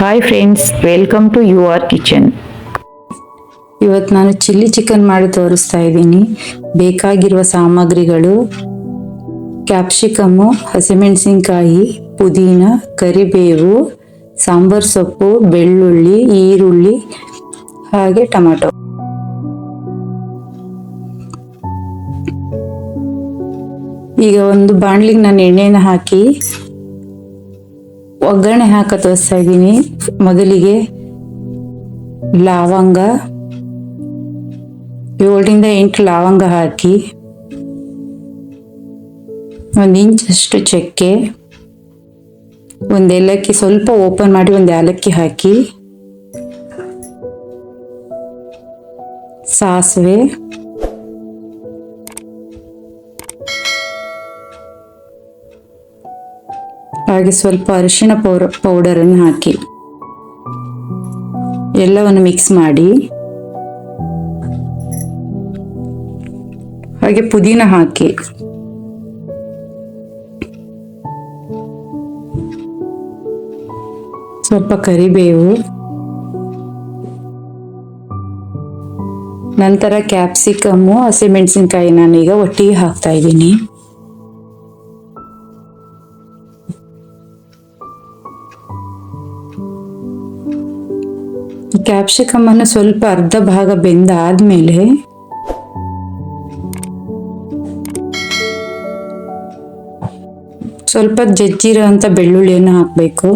Hi friends, welcome to your kitchen. ಇವತ್ತು ನಾನು chilli chicken ಮಾಡಿ ತೋರಿಸ್ತಾ ಇದ್ದೀನಿ. ಬೇಕಾಗಿರುವ ಸಾಮಗ್ರಿಗಳು: ಕ್ಯಾಪ್ಸಿಕಮ್ಮು, ಹಸಿಮೆಣಸಿನ್ಕಾಯಿ, ಪುದೀನ, ಕರಿಬೇವು, ಸಾಂಬಾರ್ ಸೊಪ್ಪು, ಬೆಳ್ಳುಳ್ಳಿ, ಈರುಳ್ಳಿ ಹಾಗೆ ಟೊಮೆಟೊ. ಈಗ ಒಂದು ಬಾಣಲಿಗೆ ನಾನು ಎಣ್ಣೆನ ಹಾಕಿ ಒಗ್ಗರಣೆ ಹಾಕ ತೋರಿಸ್ತಾ ಇದ್ದೀನಿ. ಮೊದಲಿಗೆ ಲವಂಗ 7-8 ಲವಂಗ ಹಾಕಿ, 1 ಇಂಚಷ್ಟು ಚಕ್ಕೆ, ಒಂದು ಏಲಕ್ಕಿ ಸ್ವಲ್ಪ ಓಪನ್ ಮಾಡಿ ಒಂದು ಏಲಕ್ಕಿ ಹಾಕಿ, ಸಾಸಿವೆ, ಹಾಗೆ ಸ್ವಲ್ಪ ಅರಿಶಿಣ ಪೌಡರ್ ಅನ್ನು ಹಾಕಿ ಎಲ್ಲವನ್ನು ಮಿಕ್ಸ್ ಮಾಡಿ, ಹಾಗೆ ಪುದೀನ ಹಾಕಿ, ಸ್ವಲ್ಪ ಕರಿಬೇವು, ನಂತರ ಕ್ಯಾಪ್ಸಿಕಮ್ಮು, ಹಸಿಮೆಣಸಿನ್ಕಾಯಿ ನಾನೀಗ ಒಟ್ಟಿಗೆ ಹಾಕ್ತಾ ಇದ್ದೀನಿ. ಕ್ಯಾಪ್ಸಿಕಮ್ ಅನ್ನು ಸ್ವಲ್ಪ ಅರ್ಧ ಭಾಗ ಬೆಂದಾದ್ಮೇಲೆ ಸ್ವಲ್ಪ ಜಜ್ಜಿರೋ ಅಂತ ಬೆಳ್ಳುಳ್ಳಿಯನ್ನು ಹಾಕಬೇಕು.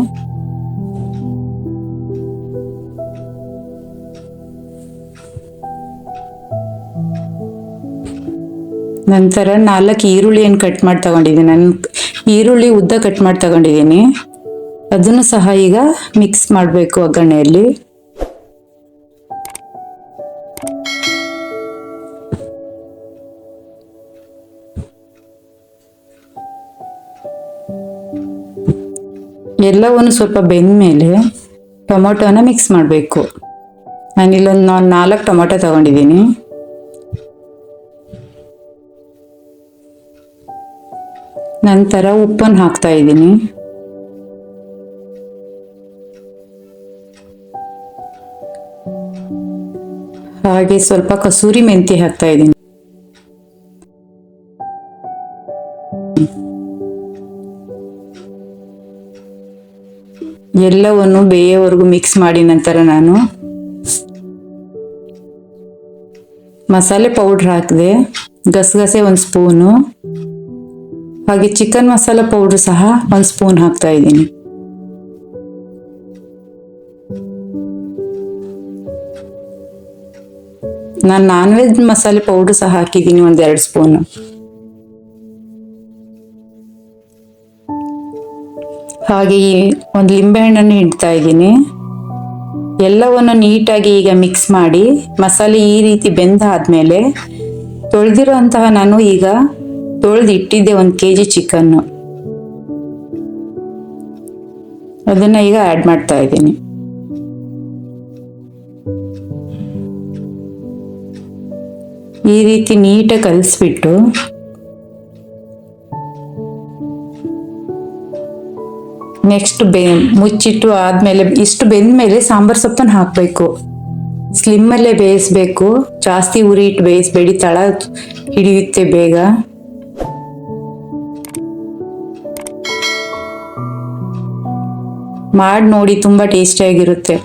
ನಂತರ 4 ಈರುಳ್ಳಿಯನ್ನು ಕಟ್ ಮಾಡಿ ತಗೊಂಡಿದ್ದೀನಿ. ನಾನು ಈರುಳ್ಳಿ ಉದ್ದ ಕಟ್ ಮಾಡಿ ತಗೊಂಡಿದ್ದೀನಿ. ಅದನ್ನು ಸಹ ಈಗ ಮಿಕ್ಸ್ ಮಾಡಬೇಕು ಒಗ್ಗರಣೆಯಲ್ಲಿ. ಎಲ್ಲವನ್ನು ಸ್ವಲ್ಪ ಬೆಂದ ಮೇಲೆ ಟೊಮೊಟೊನ ಮಿಕ್ಸ್ ಮಾಡಬೇಕು. ನಾನಿಲ್ಲೊಂದು 4 ಟೊಮೊಟೊ ತಗೊಂಡಿದ್ದೀನಿ. ನಂತರ ಉಪ್ಪನ್ನು ಹಾಕ್ತಾ ಇದ್ದೀನಿ. ಹಾಗೆ ಸ್ವಲ್ಪ ಕಸೂರಿ ಮೆಂತ್ಯ ಹಾಕ್ತಾ ಇದ್ದೀನಿ. ಎಲ್ಲವನ್ನು ಬೇಯೋವರೆಗೂ ಮಿಕ್ಸ್ ಮಾಡಿ ನಂತರ ನಾನು ಮಸಾಲೆ ಪೌಡ್ರ್ ಹಾಕಿದೆ. ಗಸಗಸೆ 1 ಸ್ಪೂನು, ಹಾಗೆ ಚಿಕನ್ ಮಸಾಲ ಪೌಡ್ರ್ ಸಹ 1 ಸ್ಪೂನ್ ಹಾಕ್ತಾ ಇದ್ದೀನಿ. ನಾನು ನಾನ್ ವೆಜ್ ಮಸಾಲೆ ಪೌಡ್ರ್ ಸಹ ಹಾಕಿದ್ದೀನಿ 1-2 ಸ್ಪೂನು. ಹಾಗೆ 1 ಲಿಂಬೆಹಣ್ಣನ್ನು ಇಡ್ತಾ ಇದ್ದೀನಿ. ಎಲ್ಲವನ್ನು ನೀಟಾಗಿ ಈಗ ಮಿಕ್ಸ್ ಮಾಡಿ ಮಸಾಲೆ ಈ ರೀತಿ ಬೆಂದಾದ್ಮೇಲೆ ತೊಳೆದಿರುವಂತಹ ನಾನು ಈಗ ತೊಳೆದಿಟ್ಟಿದ್ದೆ 1 kg ಚಿಕನ್ನು, ಅದನ್ನ ಈಗ ಆಡ್ ಮಾಡ್ತಾ ಇದ್ದೀನಿ. ಈ ರೀತಿ ನೀಟಾಗಿ ಕಲಿಸ್ಬಿಟ್ಟು ನೆಕ್ಸ್ಟ್ ಮುಚ್ಚಿಟ್ಟು ಆದ್ಮೇಲೆ ಇಷ್ಟು ಬೆಂದ ಮೇಲೆ ಸಾಂಬಾರ್ ಸೊಪ್ಪನ್ನು ಹಾಕಬೇಕು. ಸ್ಲಿಮ್ಮಲ್ಲೇ ಬೇಯಿಸ್ಬೇಕು, ಜಾಸ್ತಿ ಉರಿ ಇಟ್ಟು ಬೇಯಿಸ್ಬೇಡಿ, ತಳ ಹಿಡಿಯುತ್ತೆ ಬೇಗ. ಮಾಡಿ ನೋಡಿ, ತುಂಬಾ ಟೇಸ್ಟಿಯಾಗಿರುತ್ತೆ.